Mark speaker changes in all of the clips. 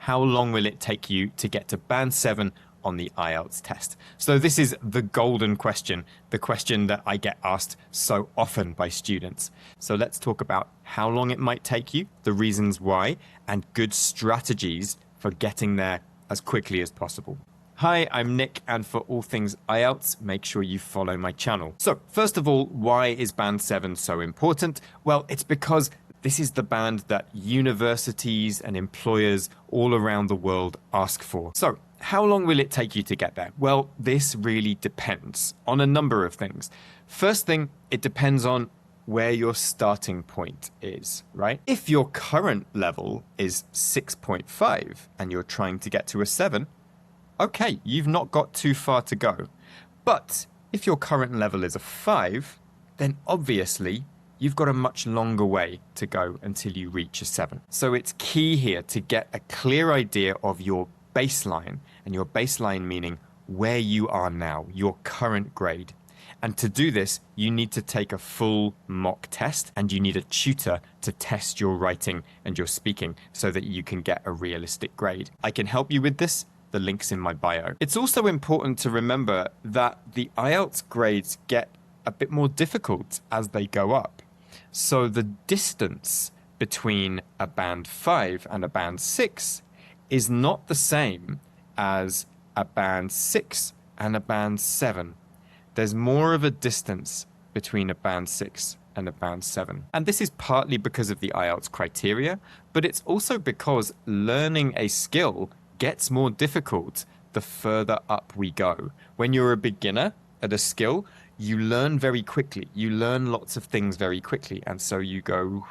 Speaker 1: how long will it take you to get to band 7 on the IELTS test? So this is the golden question, the question that I get asked so often by students. So let's talk about how long it might take you, the reasons why, and good strategies for getting there as quickly as possible. Hi, I'm Nick, and for all things IELTS, make sure you follow my channel. So first of all, why is band 7 so important? Well, it's because this is the band that universities and employers all around the world ask for. So how long will it take you to get there? Well, this really depends on a number of things. First thing, it depends on where your starting point is, right? If your current level is 6.5 and you're trying to get to a 7, okay, you've not got too far to go. But if your current level is a 5, then obviously you've got a much longer way to go until you reach a 7. So it's key here to get a clear idea of your baseline, and your baseline meaning where you are now, your current grade. And to do this, you need to take a full mock test, and you need a tutor to test your writing and your speaking so that you can get a realistic grade. I can help you with this. The link's in my bio. It's also important to remember that the IELTS grades get a bit more difficult as they go up. So the distance between a band 5 and a band 6 is not the same as a band 6 and a band 7. There's more of a distance between a band 6 and a band 7. And this is partly because of the IELTS criteria, but it's also because learning a skill gets more difficult the further up we go. When you're a beginner at a skill, you learn very quickly. You learn lots of things very quickly. And so you go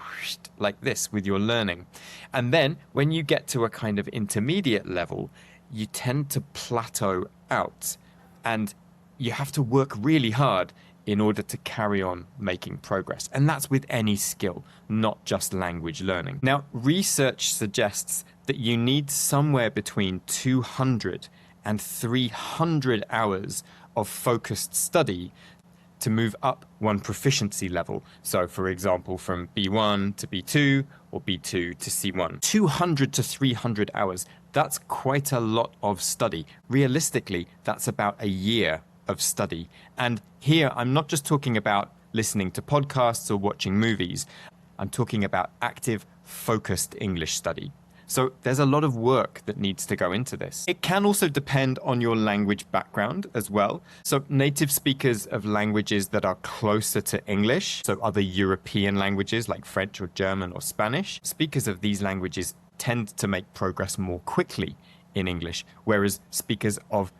Speaker 1: like this with your learning. And then when you get to a kind of intermediate level, you tend to plateau out. And you have to work really hard in order to carry on making progress. And that's with any skill, not just language learning. Now, research suggests that you need somewhere between 200 and 300 hours of focused study to move up one proficiency level. So for example, from B1 to B2 or B2 to C1. 200 to 300 hours, that's quite a lot of study. Realistically, that's about a year of study. And here, I'm not just talking about listening to podcasts or watching movies. I'm talking about active, focused English study. So there's a lot of work that needs to go into this. It can also depend on your language background as well. So native speakers of languages that are closer to English, so other European languages like French or German or Spanish, speakers of these languages tend to make progress more quickly in English, whereas speakers of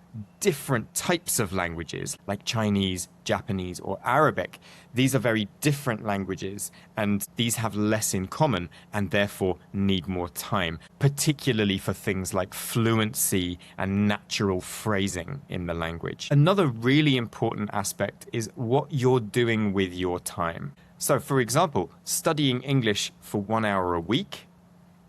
Speaker 1: different types of languages like Chinese, Japanese, or Arabic, these are very different languages, and these have less in common and therefore need more time, particularly for things like fluency and natural phrasing in the language. Another really important aspect is what you're doing with your time. So, for example, studying English for 1 hour a week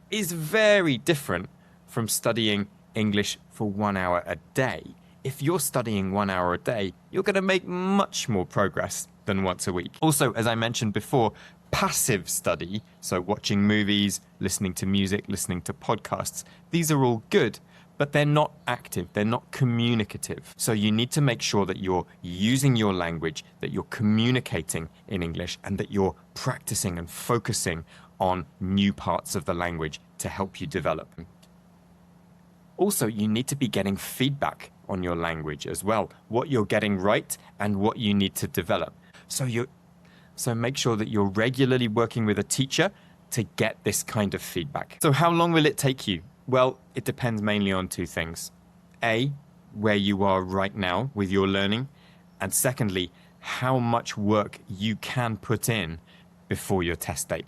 Speaker 1: is very different from studying English for 1 hour a day. If you're studying 1 hour a day, you're going to make much more progress than once a week. Also, as I mentioned before, passive study, so watching movies, listening to music, listening to podcasts, these are all good, but they're not active, they're not communicative. So you need to make sure that you're using your language, that you're communicating in English, and that you're practicing and focusing on new parts of the language to help you develop. Also, you need to be getting feedback on your language as well, what you're getting right and what you need to develop. So make sure that you're regularly working with a teacher to get this kind of feedback. So how long will it take you? Well, it depends mainly on two things. A, where you are right now with your learning, and secondly, how much work you can put in before your test date.